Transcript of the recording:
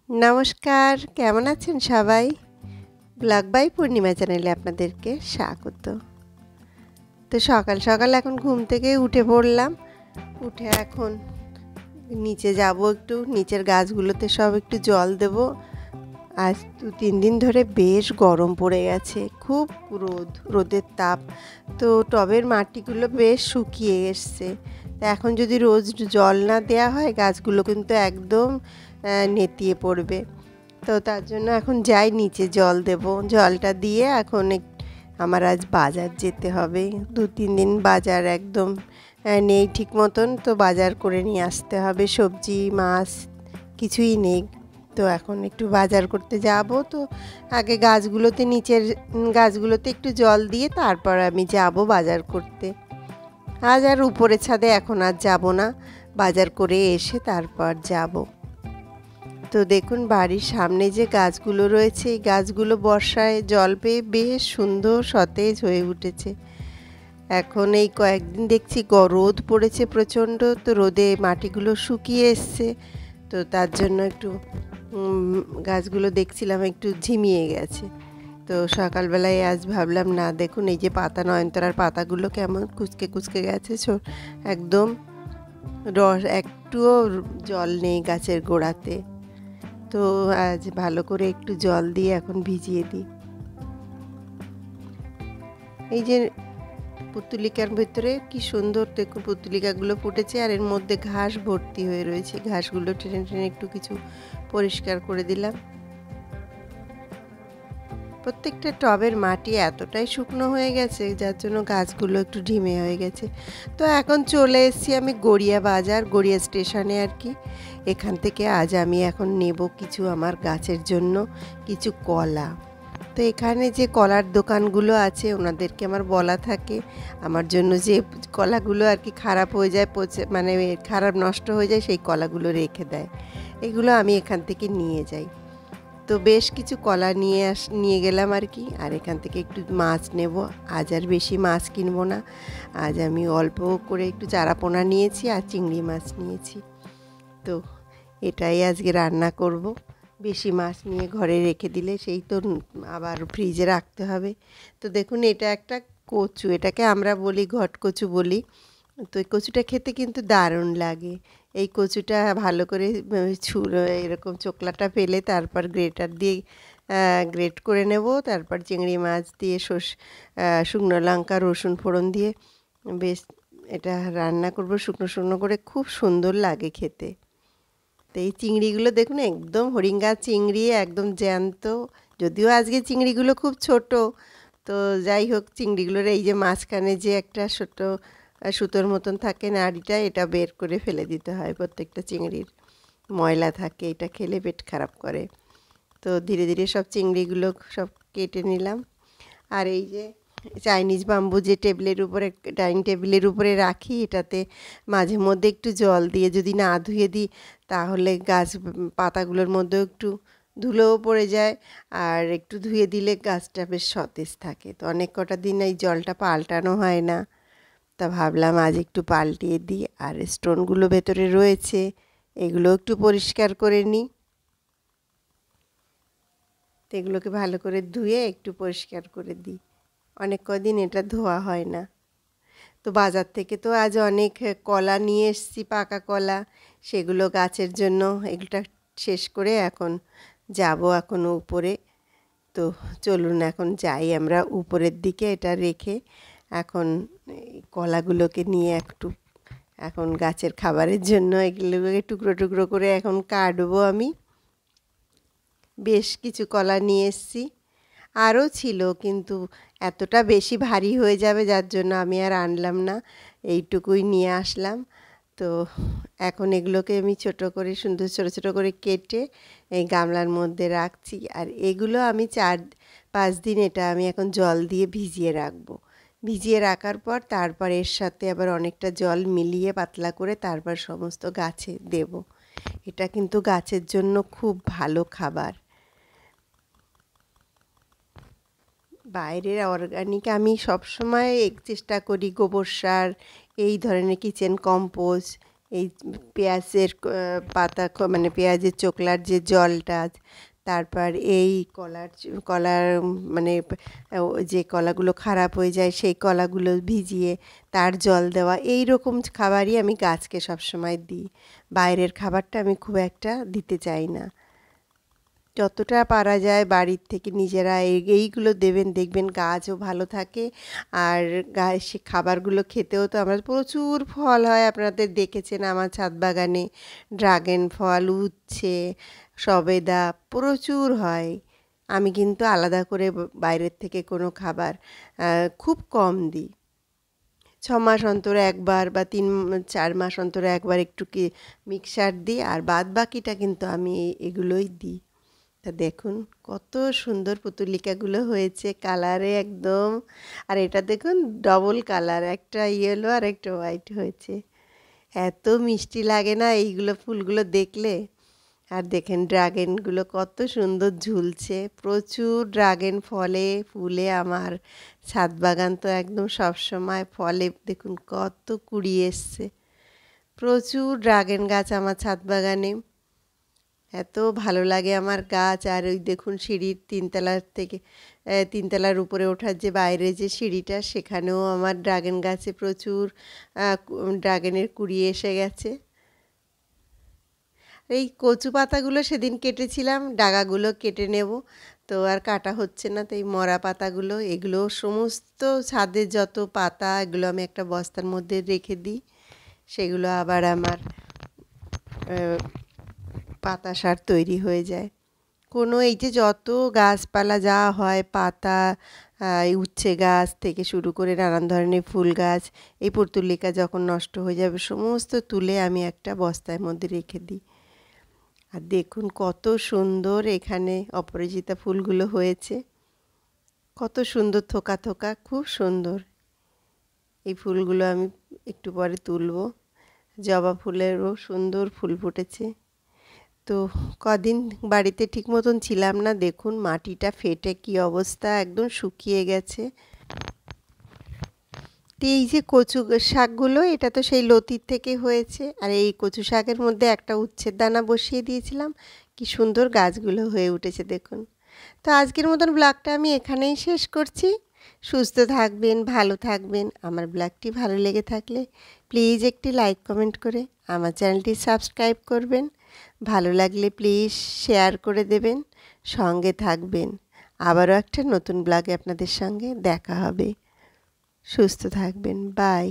নমস্কার, কেমন আছেন সবাই? ব্লগ বাই পূর্ণিমা চ্যানেলে আপনাদেরকে স্বাগত। তো সকাল সকাল এখন ঘুম থেকে উঠে পড়লাম। উঠে এখন নিচে যাব, একটু নিচের গাছগুলোতে সব একটু জল দেব। আজ 2-3 দিন ধরে বেশ গরম পড়ে গেছে, খুব রোদের তাপ। তো টবের মাটিগুলো বেশ শুকিয়ে এসছে। তো এখন যদি রোজ জল না দেওয়া হয়, গাছগুলো কিন্তু একদম নেতিয়ে পড়বে। তো তার জন্য এখন যাই, নিচে জল দেব। জলটা দিয়ে এখন আমার আজ বাজার যেতে হবে। 2-3 দিন বাজার একদম নেই ঠিক মতন, তো বাজার করে নিয়ে আসতে হবে। সবজি মাছ কিছুই নেই। তো এখন একটু বাজার করতে যাব। তো আগে নিচের গাছগুলোতে একটু জল দিয়ে তারপর আমি যাব বাজার করতে। আজ আর উপরের ছাদে এখন আর যাব না, বাজার করে এসে তারপর যাব। তো দেখুন বাড়ির সামনে যে গাছগুলো রয়েছে, এই গাছগুলো বর্ষায় জল পেয়ে বেশ সুন্দর সতেজ হয়ে উঠেছে। এখন এই কয়েকদিন দেখছি রোদ পড়েছে প্রচণ্ড, তো রোদে মাটিগুলো শুকিয়ে এসছে। তো তার জন্য একটু গাছগুলো দেখছিলাম একটু ঝিমিয়ে গেছে। তো সকালবেলায় আজ ভাবলাম, না দেখুন এই যে পাতা, নয়নতারার পাতাগুলো কেমন কুঁচকে কুঁচকে গেছে, একদম একটুও জল নেই গাছের গোড়াতে। তো আজ ভালো করে একটু জল দিয়ে এখন ভিজিয়ে দিই। এই যে পুতুলিকার ভিতরে কি সুন্দর দেখুন পুতুলিকাগুলো ফুটেছে, আর এর মধ্যে ঘাস ভর্তি হয়ে রয়েছে। ঘাসগুলো টেনে টেনে একটু কিছু পরিষ্কার করে দিলাম। প্রত্যেকটা টবের মাটি এতটাই শুকনো হয়ে গেছে, যার জন্য গাছগুলো একটু ঢিমে হয়ে গেছে। তো এখন চলে এসেছি আমি গড়িয়া বাজার, গড়িয়া স্টেশনে আর কি। এখান থেকে আজ আমি এখন নেব কিছু আমার গাছের জন্য কিছু কলা। তো এখানে যে কলার দোকানগুলো আছে, ওনাদেরকে আমার বলা থাকে আমার জন্য যে কলাগুলো আর কি খারাপ হয়ে যায়, মানে খারাপ নষ্ট হয়ে যায়, সেই কলাগুলো রেখে দেয়। এগুলো আমি এখান থেকে নিয়ে যাই। তো বেশ কিছু কলা নিয়ে গেলাম আর কি। আর এখান থেকে একটু মাছ নেব। আজ আর বেশি মাছ কিনবো না, আজ আমি অল্প করে একটু চারাপোনা নিয়েছি আর চিংড়ি মাছ নিয়েছি। তো এটাই আজকে রান্না করব। বেশি মাছ নিয়ে ঘরে রেখে দিলে সেই তো আবার ফ্রিজে রাখতে হবে। তো দেখুন এটা একটা কচু, এটাকে আমরা বলি ঘটকচু বলি। তো এই কচুটা খেতে কিন্তু দারুণ লাগে। এই কচুটা ভালো করে এরকম চোকলাটা ফেলে তারপর গ্রেটার দিয়ে গ্রেট করে নেব। তারপর চিংড়ি মাছ দিয়ে শুকনো লঙ্কা রসুন ফোড়ন দিয়ে বেশ এটা রান্না করব শুকনো শুকনো করে, খুব সুন্দর লাগে খেতে। তো এই চিংড়িগুলো দেখুন একদম হরিঙ্গা চিংড়ি, একদম জ্যান্ত। যদিও আজকে চিংড়িগুলো খুব ছোট, তো যাই হোক চিংড়িগুলোর এই যে মাঝখানে যে একটা ছোট সুতোর মতন থাকে নাড়িটা, এটা বের করে ফেলে দিতে হয়। প্রত্যেকটা চিংড়ির ময়লা থাকে, এটা খেলে পেট খারাপ করে। তো ধীরে ধীরে সব চিংড়িগুলো সব কেটে নিলাম। আর এই যে চাইনিজ বাম্বু যে ডাইনিং টেবিলের উপরে রাখি, এটাতে মাঝে মধ্যে একটু জল দিয়ে যদি না ধুয়ে দিই, তাহলে পাতাগুলোর মধ্যেও একটু ধুলোও পড়ে যায়। আর একটু ধুয়ে দিলে গাছটা বেশ সতেজ থাকে। তো অনেক কটা দিন এই জলটা পাল্টানো হয় না, তা ভাবলাম আজ একটু পাল্টিয়ে দিই। আর স্টোনগুলো ভেতরে রয়েছে, এগুলো একটু পরিষ্কার করে নিই। তো এগুলোকে ভালো করে ধুয়ে একটু পরিষ্কার করে দিই। অনেক কদিন এটা ধোয়া হয় না। তো বাজার থেকে তো আজ অনেক কলা নিয়ে এসেছি, পাকা কলা। সেগুলো গাছের জন্য এগুলোটা শেষ করে এখন যাব এখন উপরে। তো চলুন এখন যাই আমরা উপরের দিকে, এটা রেখে এখন এই কলাগুলোকে নিয়ে এখন গাছের খাবারের জন্য এগুলোকে টুকরো টুকরো করে এখন কাটবো আমি। বেশ কিছু কলা নিয়ে এসেছি, আরও ছিল কিন্তু এতটা বেশি ভারী হয়ে যাবে, যার জন্য আমি আর আনলাম না, এইটুকুই নিয়ে আসলাম। তো এখন এগুলোকে আমি ছোট করে সুন্দর ছোট ছোট করে কেটে এই গামলার মধ্যে রাখছি। আর এগুলো আমি 4-5 দিন এটা আমি এখন জল দিয়ে ভিজিয়ে রাখবো। ভিজিয়ে রাখার পর তারপর এর সাথে আবার অনেকটা জল মিলিয়ে পাতলা করে তারপর সমস্ত গাছে দেব। এটা কিন্তু গাছের জন্য খুব ভালো খাবার। বাইরের অর্গানিক আমি সবসময় চেষ্টা করি গোবর সার, এই ধরনের কিচেন কম্পোস্ট এই পেঁয়াজের পাতা মানে পেঁয়াজের চোকলার যে জলটা, তারপর এই কলার মানে যে কলাগুলো খারাপ হয়ে যায় সেই কলাগুলো ভিজিয়ে তার জল দেওয়া, এই রকম খাবারই আমি গাছকে সবসময় দিই। বাইরের খাবারটা আমি খুব একটা দিতে চাই না। যতটা পারা যায় বাড়ির থেকে নিজেরা এইগুলো দেবেন, দেখবেন গাছও ভালো থাকে। আর সে খাবারগুলো খেতেও তো আমার প্রচুর ফল হয়, আপনাদের দেখেছেন আমার ছাদ বাগানে ড্রাগন ফল, উচ্ছে, সবেদা প্রচুর হয়। আমি কিন্তু আলাদা করে বাইরের থেকে কোনো খাবার খুব কম দিই। 6 মাস অন্তর একবার বা 3-4 মাস অন্তর একবার একটু কি মিক্সার দিই, আর বাদ বাকিটা কিন্তু আমি এগুলোই দিই। তা দেখুন কত সুন্দর পুতুলিকাগুলো হয়েছে কালারে একদম। আর এটা দেখুন ডবল কালার, একটা ইয়েলো আর একটা হোয়াইট হয়েছে। এত মিষ্টি লাগে না এইগুলো ফুলগুলো দেখলে। আর দেখেন ড্রাগনগুলো কত সুন্দর ঝুলছে, প্রচুর ড্রাগন ফলে ফুলে আমার ছাদ বাগান তো একদম সবসময় ফলে। দেখুন কত কুড়ি এসছে, প্রচুর ড্রাগন গাছ আমার ছাদ বাগানে। এত ভালো লাগে আমার গাছ। আর ওই দেখুন সিঁড়ির 3তলার থেকে 3তলার উপরে ওঠার যে বাইরে যে সিঁড়িটা, সেখানেও আমার ড্রাগন গাছে প্রচুর ড্রাগনের কুড়ি এসে গেছে। এই কচু পাতাগুলো সেদিন কেটেছিলাম, ডাগাগুলো কেটে নেব, তো আর কাটা হচ্ছে না। তো এই মরা পাতাগুলো, এগুলো সমস্ত ছাদের যত পাতা, এগুলো আমি একটা বস্তার মধ্যে রেখে দিই। সেগুলো আবার আমার পাতা সার তৈরি হয়ে যায়। কোনো এই যে যত গাছপালা যা হয়, পাতা, উচ্ছে গাছ থেকে শুরু করে নানান ধরনের ফুল গাছ, এই পর্তুলিকা যখন নষ্ট হয়ে যাবে সমস্ত তুলে আমি একটা বস্তার মধ্যে রেখে দিই। আর দেখুন কত সুন্দর এখানে অপরাজিতা ফুলগুলো হয়েছে, কত সুন্দর থোকা থোকা, খুব সুন্দর। এই ফুলগুলো আমি একটু পরে তুলবো। জবা ফুলেরও সুন্দর ফুল ফুটেছে। তো কদিন বাড়িতে ঠিক মতন ছিলাম না, দেখুন মাটিটা ফেটে কি অবস্থা, একদম শুকিয়ে গেছে। তো এই যে কচু শাকগুলো, এটা তো সেই লতির থেকে হয়েছে। আর এই কচু শাকের মধ্যে একটা উচ্ছের দানা বসিয়ে দিয়েছিলাম, কি সুন্দর গাছগুলো হয়ে উঠেছে দেখুন। তো আজকের মতন ব্লগটা আমি এখানেই শেষ করছি। সুস্থ থাকবেন, ভালো থাকবেন। আমার ব্লগটি ভালো লেগে থাকলে প্লিজ একটি লাইক কমেন্ট করে আমার চ্যানেলটি সাবস্ক্রাইব করবেন। ভালো লাগলে প্লিজ শেয়ার করে দেবেন, সঙ্গে থাকবেন। আবারও একটা নতুন ব্লগে আপনাদের সঙ্গে দেখা হবে। সুস্থ থাকবেন, বাই।